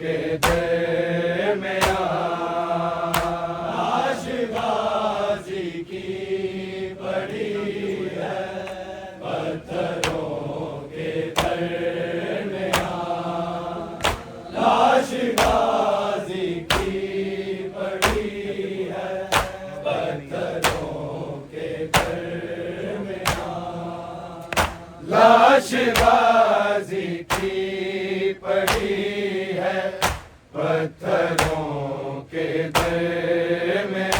के दिल में लाश गाजी की पड़ी है, पत्थरों के दर में लाश गाजी की पड़ी है, पत्थरों के दर में लाश गाजी की पड़ी है, पत्थरों के दर में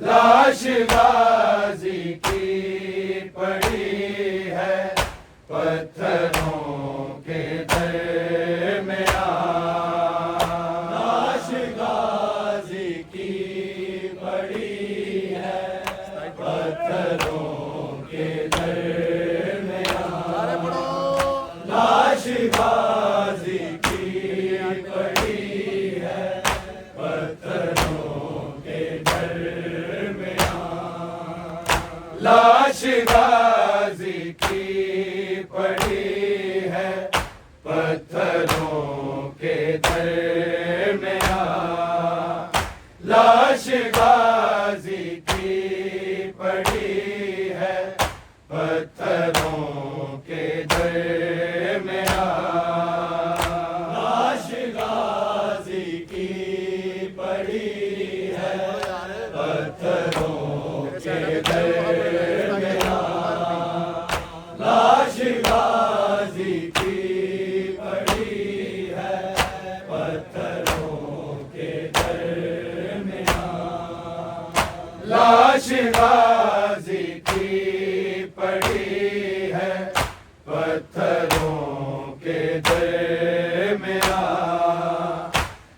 लाश गाजी की पड़ी है, पत्थरों के दर में लाश गाजी की पड़ी है, पत्थरों के दर में लाश गाजी की पड़ी है, पत्थरों के दर में लाश गाजी की पड़ी है, पत्थरों के दर में लाश गाजी की पड़ी है, पत्थरों के दर में लाश गाजी की पड़ी है, पत्थरों के दर में लाश गाजी की पड़ी है, पत्थरों के दर में लाश गाजी की पड़ी है, पत्थरों के दर में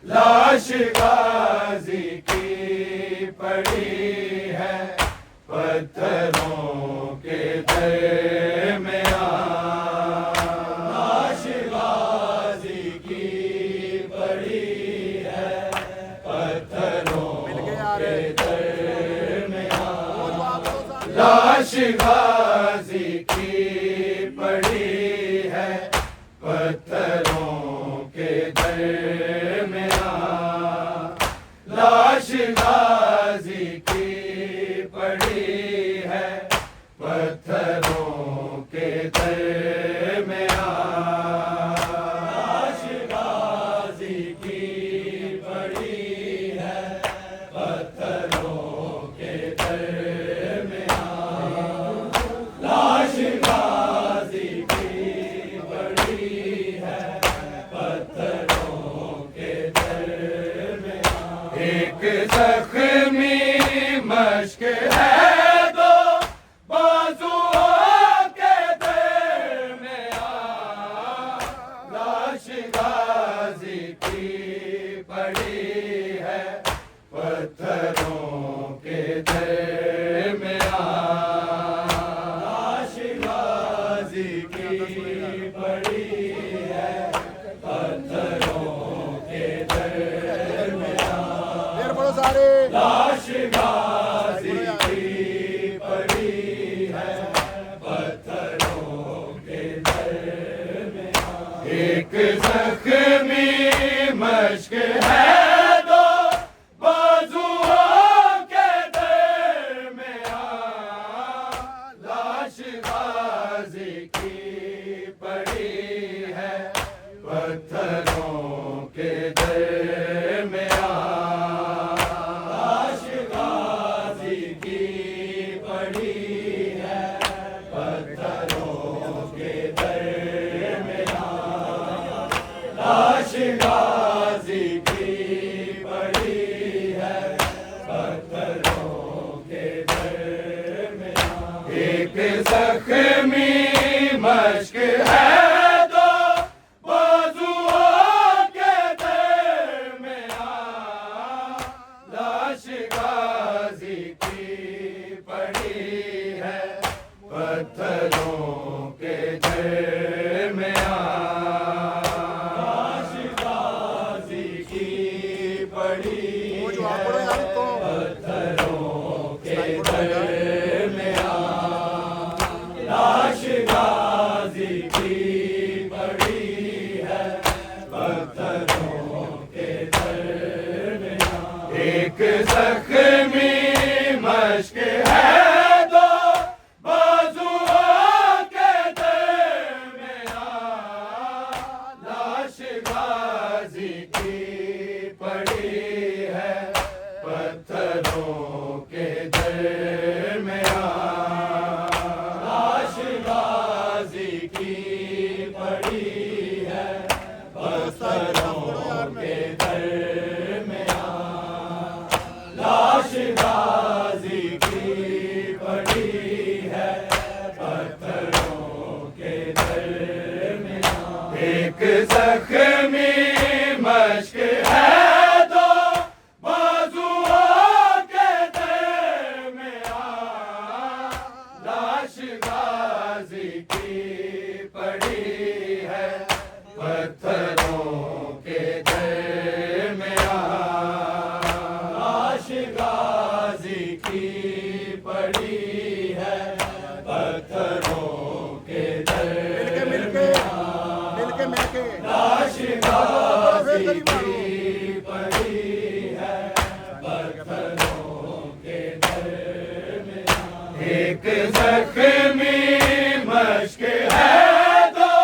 लाश गाजी की पड़ी है, पत्थरों के दर में लाश गाजी की पड़ी है, पत्थरों के दर में लाश गाजी की पड़ी है, पत्थरों के दर में लाश गाजी की पड़ी है, पत्थरों के दर में लाश गाजी की पड़ी है, पत्थरों के दर में लाश गाजी की पड़ी है, पत्थरों के दर में एक जख्मी मश्क है, दो बाजुओं के दर में लाश गाजी की पड़ी है, पत्थरों के दर में लाश गाजी की पड़ी है, पत्थरों के दर में लाश गाजी की पड़ी है, पत्थरों के दर में एक जख्मी मश्क है, दो बाजुओं के दर में लाश गाजी की पड़ी है, पत्थरों के दर में लाश गाजी की पड़ी है, पत्थरों के दर में लाश गाजी की पड़ी है, पत्थरों के दर में एक जख्मी मश्क है, दो बाजुओं के दर में लाश गाजी की पड़ी है, पत्थरों के दर में लाश पत्थरों के दरमियां लाश गाजी की पड़ी है पत्थरों के दरमियां। एक जख्मी मश्क है दो बाजुओं के दरमियां लाश गाजी की पड़ी है पत्थरों के दरमियां लाश गाजी की पड़ी है पत्थरों के दरमियां लाश गाजी की पड़ी है पत्थरों के दरमियां। एक जख्मी मश्क है दो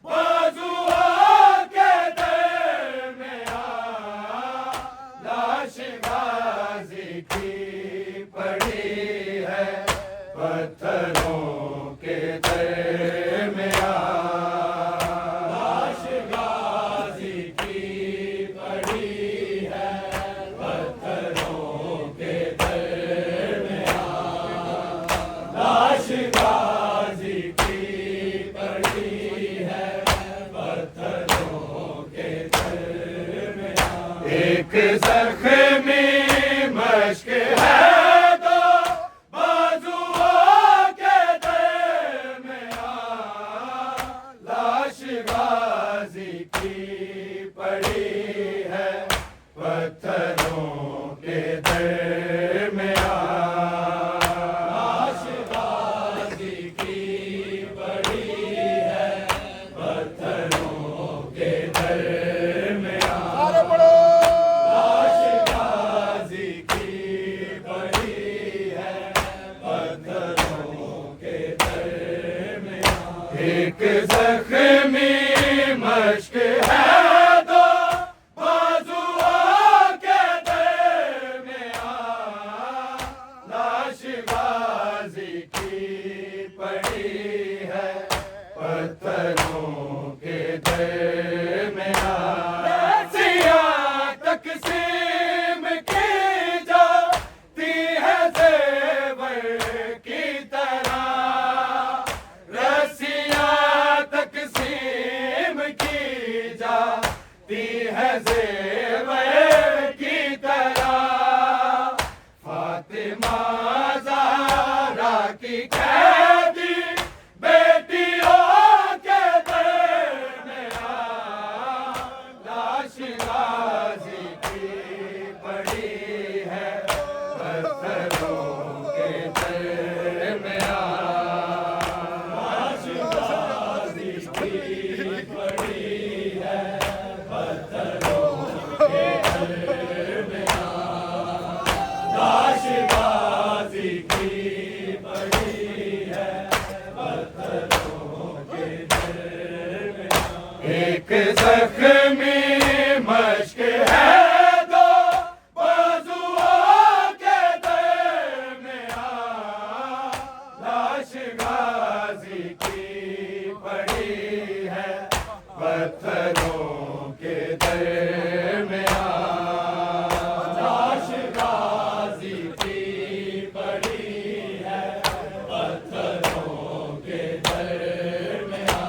बाजुओं के दरमियां लाश गाजी की पड़ी है पत्थरों के दरमियां लाश गाजी की पड़ी है पत्थरों के दरमियां लाश गाजी की पड़ी है पत्थरों के दरमियां। एक जख्मी मश्क है दो बाजुओं के दरमियां लाश गाजी की पड़ी है पत्थरों के दरमियां लाश गाजी की पड़ी है पत्थरों के दरमियां लाश गाजी की पड़ी है पत्थरों के दरमियां। एक जख्मी मश्क है दो बाजुओं के दरमियां लाश गाजी की पड़ी है पत्थरों के दरमियां। रस्सियां तकसीम की जाती है ज़ेवर की तरह रस्सियां तकसीम की जाती है ज़ेवर की तरह फातिमा ज़हरा की कैदी बेटियों के दरमियां लाश गाजी की पड़ी है पत्थरों के दरमियां लाश गाजी की पड़ी है पत्थरों के दरमियां लाश गाजी की पड़ी है पत्थरों के दरमियां। एक जख्मी मश्क है दो बाजुओं के दरमियां लाश गाजी की पड़ी है पत्थरों के दरमियां लाश गाजी की पड़ी है पत्थरों के दरमियां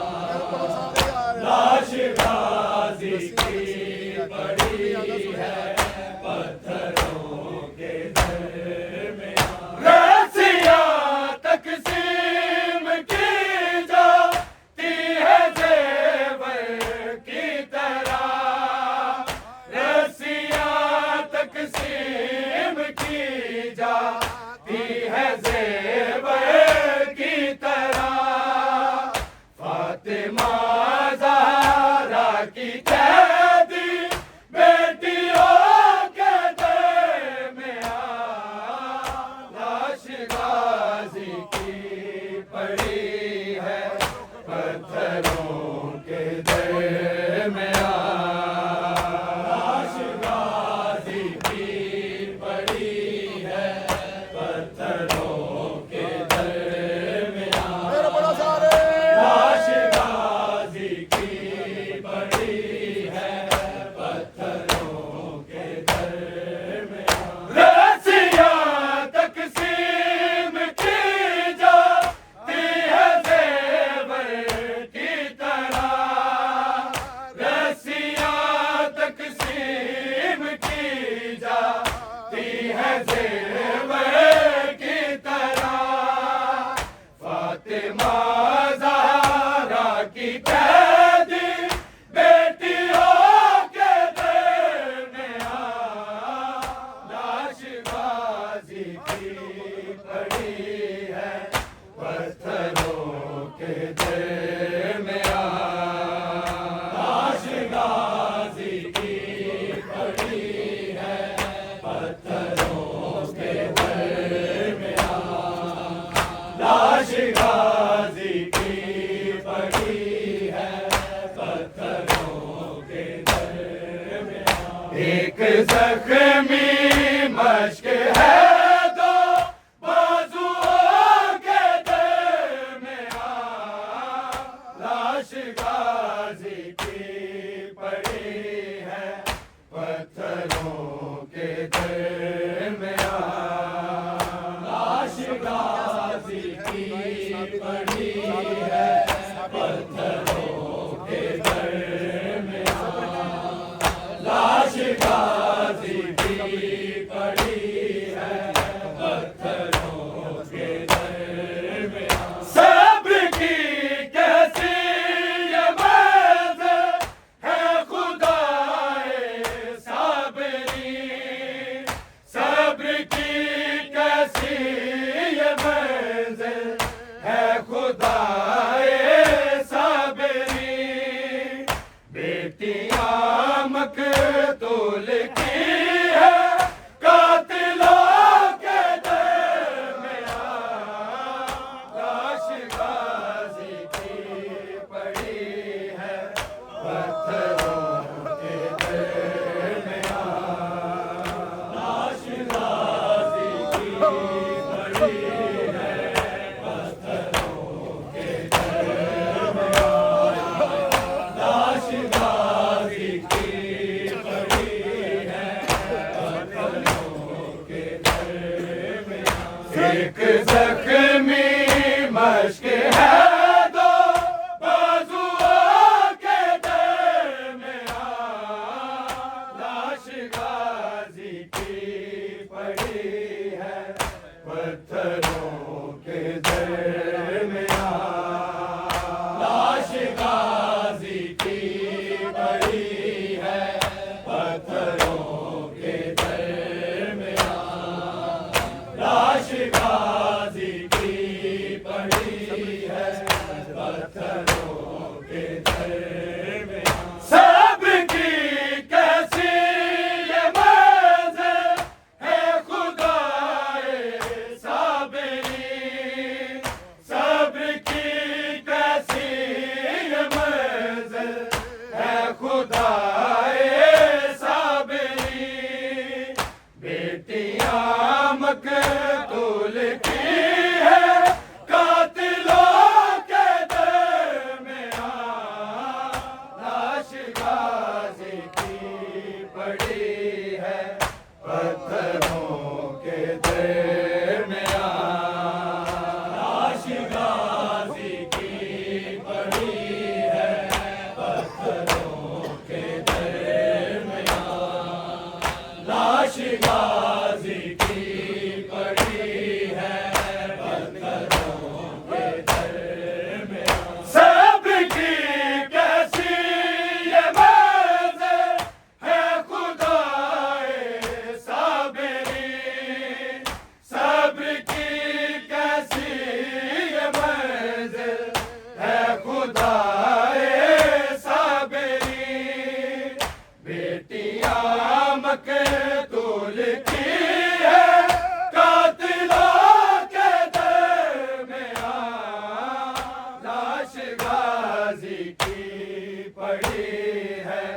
लाश गाजी की पड़ी है पत्थरों के दरमियां। रस्सियां तकसीम की जाती है ज़ेवर की तरह रस्सियां तकसीम की जाती है ज़ेवर की तरह फातिमा ज़हरा की कैदी बेटियों के दरमियां लाश गाजी की पड़ी है पत्थरों के दरमियां लाश गाजी की पड़ी है पत्थरों के दरमियां लाश गाजी की पड़ी एक जख्मी मश्क है दो बाजुओं के दरमियां, लाश गाजी की पड़ी है पत्थरों के दरमियां, लाश गाजी की पड़ी है पत्थरों के दरमियां, लाश गाजी की पड़ी है पत्थरों के दरमियां। सब्र की कैसी ये मंज़िल है खुदाए साबरी, सब्र की कैसी ये मंज़िल है खुदाए साबरी, बेटियां मकतूल की है कातिलों के दरमियां, लाश गाजी की पड़ी है पत्थरों के दरमियां, लाश गाजी की पड़ी है पत्थरों के दरमियां, लाश गाजी की पड़ी है पत्थरों के दरमियां। एक जख्मी मश्क है दो बाजुओं के दरमियां, लाश गाजी की पड़ी है पत्थरों के दरमियां, लाश गाजी की पड़ी है पत्थरों के दरमियां, लाश गाजी की पड़ी है पत्थरों के दरमियां। सब्र की कैसी ये मंज़िल है खुदाए साबरी, सब्र की कैसी ये मंज़िल है खुदाए साबरी, बेटियां मकतूल की है कातिलों के दरमियां, लाश गाजी की पड़ी है पत्थरों के दरमियां, लाश गाजी की पड़ी है पत्थरों के दरमियां, लाश गाजी की पड़ी है पत्थरों के दरमियां। सब्र की कैसी ये मंज़िल है खुदाए साबरी, सब्र की कैसी ये मंज़िल है खुदाए साबरी, बेटियां मकतूल की है कातिलों के दरमियां, लाश गाजी की पड़ी है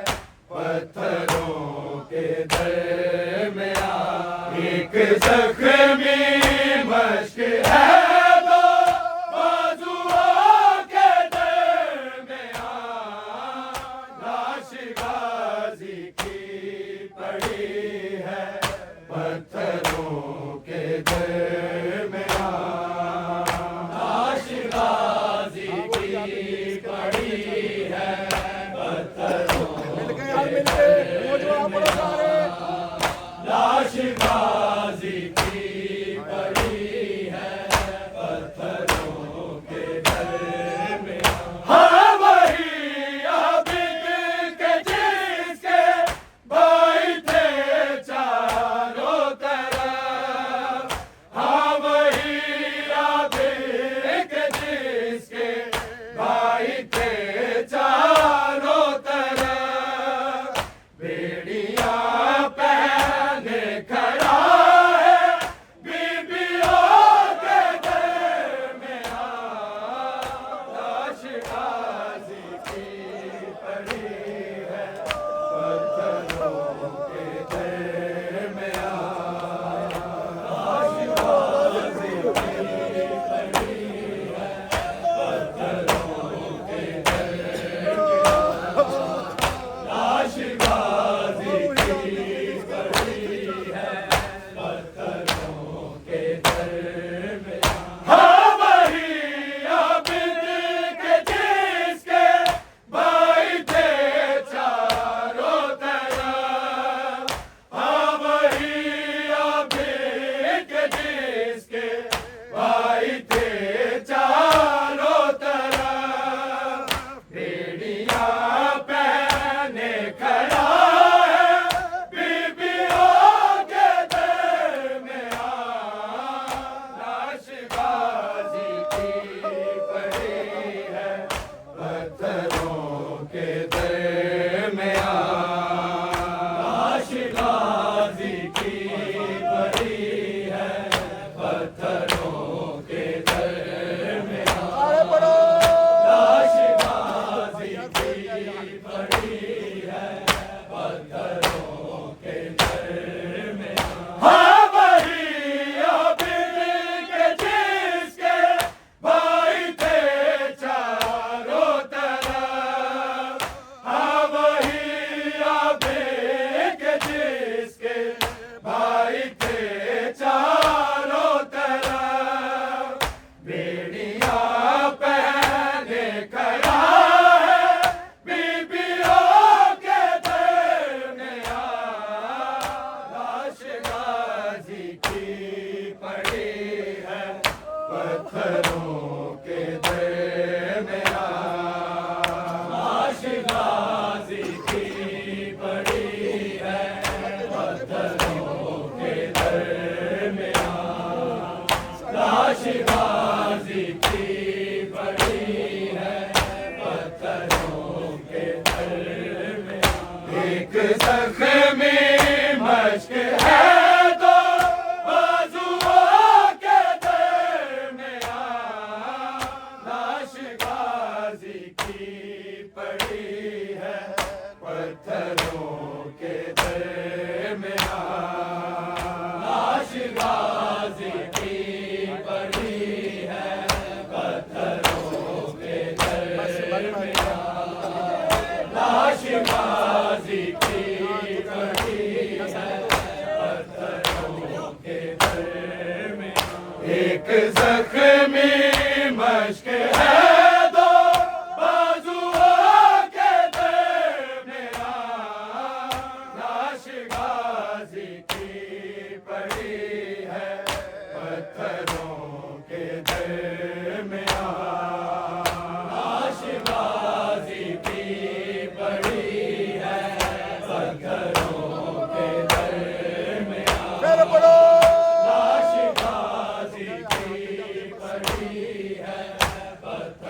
पत्थरों के दरमियां। एक जख्मी मश्क है दो बाजुओं के दरमियां, लाश गाजी की पड़ी है पत्थरों के दरमियां, लाश गाजी की पड़ी है पत्थरों के दरमियां, लाश गाजी की पड़ी है में लाश गाजी की पड़ी है पत्थरों के दर में। अरे पढ़ो। लाश गाजी की पड़ी है पत्थरों के दर में। हाँ वही आबिद के जिसके भाई थे चारों तरफ। हाँ वही आबिद के जिसके भाई थे चारों तरफ। बेड़ियां पहने खड़ा है बीबियों के दरमियां। लाश गाजी की पड़ी है पत्थरों के दरमियां। लाश गाजी की पड़ी है पत्थरों के दरमियां। लाश गाजी की पड़ी है पत्थरों के दरमियां। एक जख्मी मश्क है तो बाजुओं के दरमियां। लाश गाजी की पड़ी है पत्थरों के दरमियां। लाश गाजी की पड़ी है पत्थरों के दरमियां। लाश गाजी की पड़ी है पत्थरों के दरमियां। एक जख्मी मश्क है दो बाजुओं के दरमियां। लाश गाजी की पड़ी है पत्थरों के दरमियां। लाश गाजी की पड़ी है पत्थरों के दरमियां। लाश गाजी की पड़ी है पत्थरों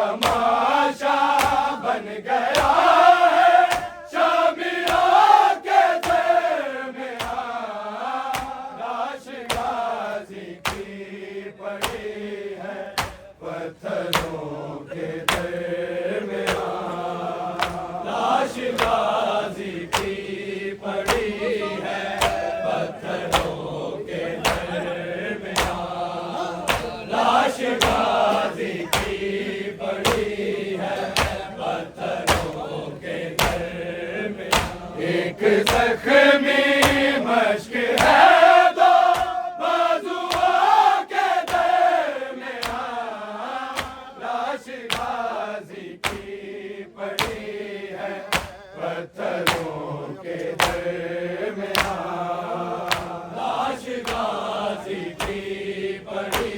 तमाशा बन गया है शामियों के दरमियां। लाश गाजी की पड़ी है पत्थरों के दरमियां। लाश गाजी की पड़ी है पत्थरों के दरमियां। लाश गाजी की पड़ी है पत्थरों के दरमियां। एक जख्मी मश्क है दो बाजुओं के दरमियां। लाश गाजी की पड़ी है पत्थरों के दरमियां। लाश गाजी की पड़ी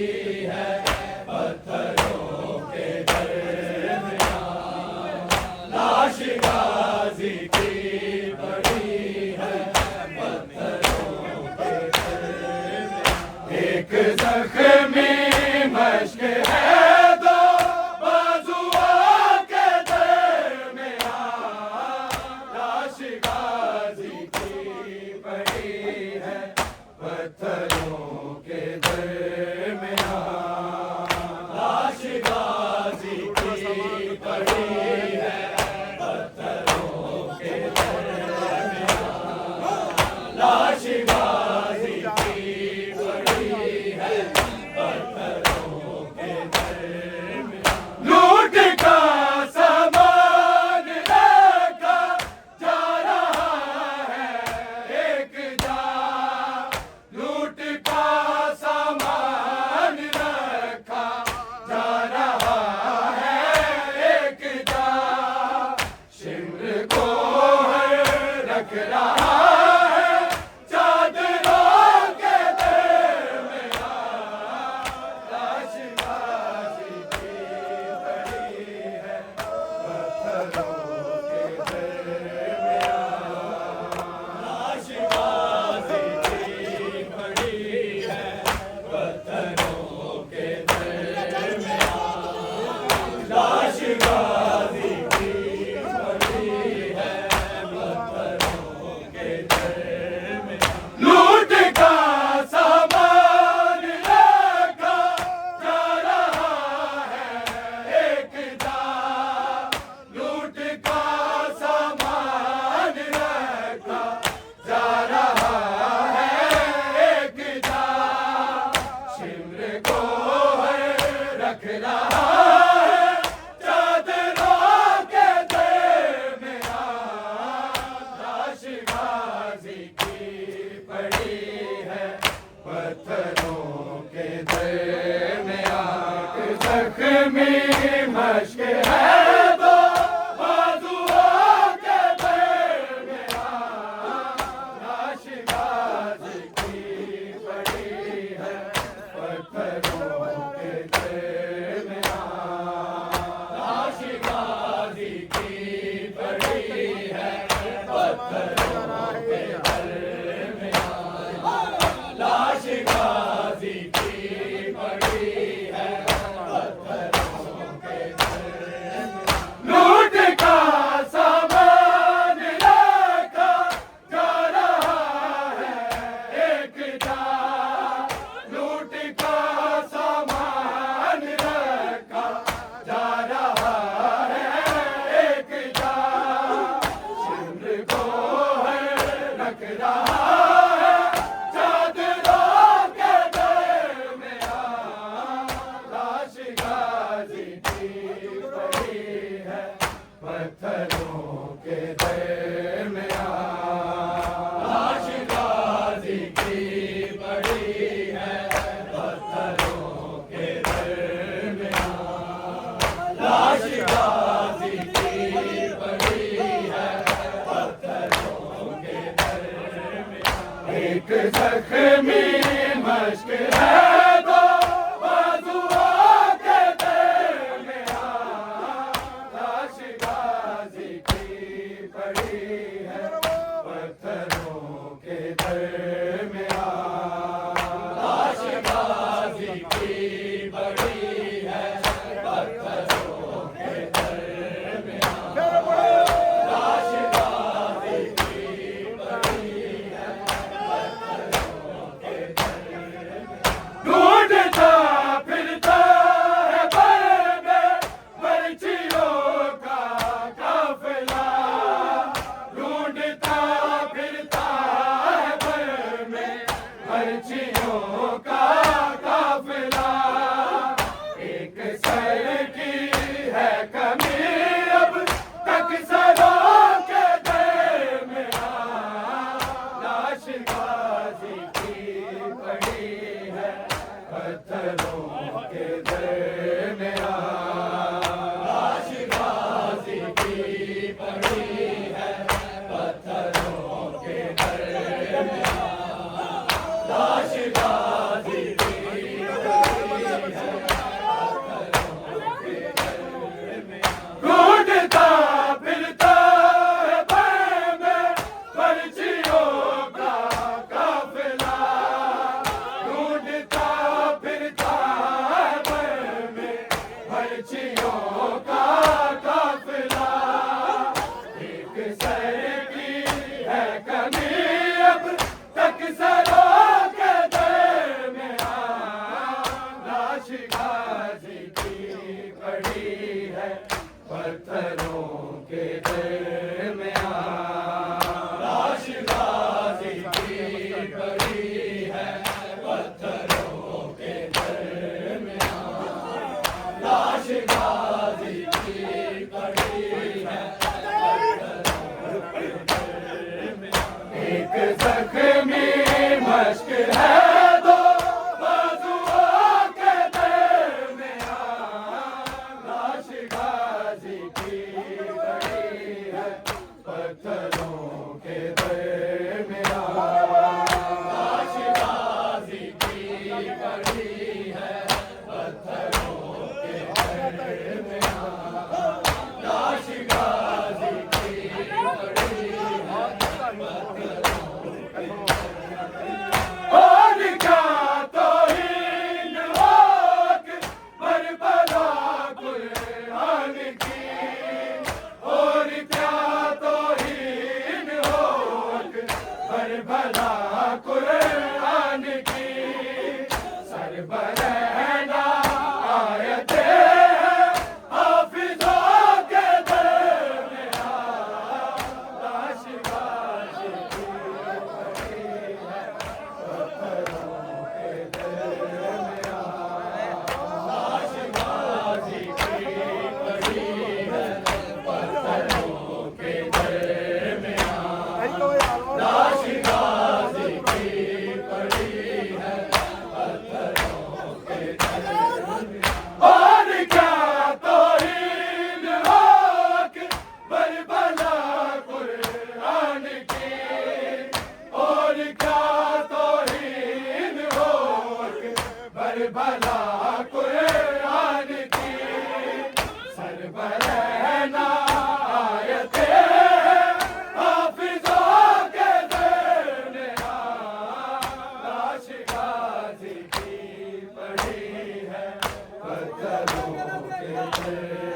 है पत्थरों के दरमियां। लाश गाजी की पड़ी है पत्थरों के दरमियां। एक जख्मी मश्क है दो बाजुओं के दरमियां। लाश गाजी की पड़ी है पत्थरों के दरमियां। लाश गाजी की पड़ी है पत्थरों के दरमियां। लाश गाजी की पड़ी है पत्थरों के दरमियां। लूट का सामान लेकर जा रहा है एक जा। लूट का सामान रखा जा रहा है एक जा। शिमर को रख रहा है चादरों के दरमियां। लाश गाजी की पड़ी है पत्थरों के दरमियां। लाश गाजी की पड़ी है पत्थरों के दरमियां। लाश गाजी की पड़ी है पत्थरों के दरमियां। लूट का सामान लेकर जा रहा है एक जा। लूट का सामान रखा जा रहा है एक जा। शिमर को रख रहा है चादरों के दरमियां। लाश गाजी की पड़ी है पत्थरों के दरमियां। जख्मी मश्क है दो बाजुओं के दरमियां। लाश गाजी की पड़ी है पत्थरों के दरमियां। लाश गाजी की पड़ी है पत्थरों के दरमियां। लाश गाजी की पड़ी है पत्थरों के दरमियां। सर की है कमी अब तक सरों के दरमियां, लाश गाजी की पड़ी है पत्थरों के दरमियां, लाश गाजी की पड़ी है पत्थरों के दरमियां, लाश गाजी की पड़ी है। ढूंढता फिरता है बन में पर्चियों का काफिला, ढूंढता फिरता है बन में पर्चियों का काफिला, एक सर की है कमी अब तक सरों के दरमियां, लाश गाजी की पड़ी है पत्थरों के दरमियां, लाश गाजी की पड़ी है पत्थरों के दरमियां, लाश गाजी की पड़ी है पत्थरों के दरमियां। एक जख्मी मश्क है दो बाजुओं के दरमियां, लाश गाजी की पड़ी है पत्थरों के दरमियां, लाश गाजी की पड़ी है पत्थरों के दरमियां, लाश गाजी की पड़ी है पत्थरों के दरमियां। और क्या तौहीन होक बरबला कुरान की, और क्या तौहीन होक बरबला कुरान की, सरबरहना आयते हैं हाफिजों के दरमियां, लाश गाजी की पड़ी है पत्थरों के दरमियां, लाश गाजी की पड़ी है पत्थरों के दरमियां, लाश गाजी की पड़ी है पत्थरों के दरमियां। और क्या तौहीन होक बरबला कुरान की, और क्या तौहीन होक बरबला कुरान की, सरबरहना आयते हैं हाफिजों के दरमियां, लाश गाजी की पड़ी है पत्थरों के दरमियां।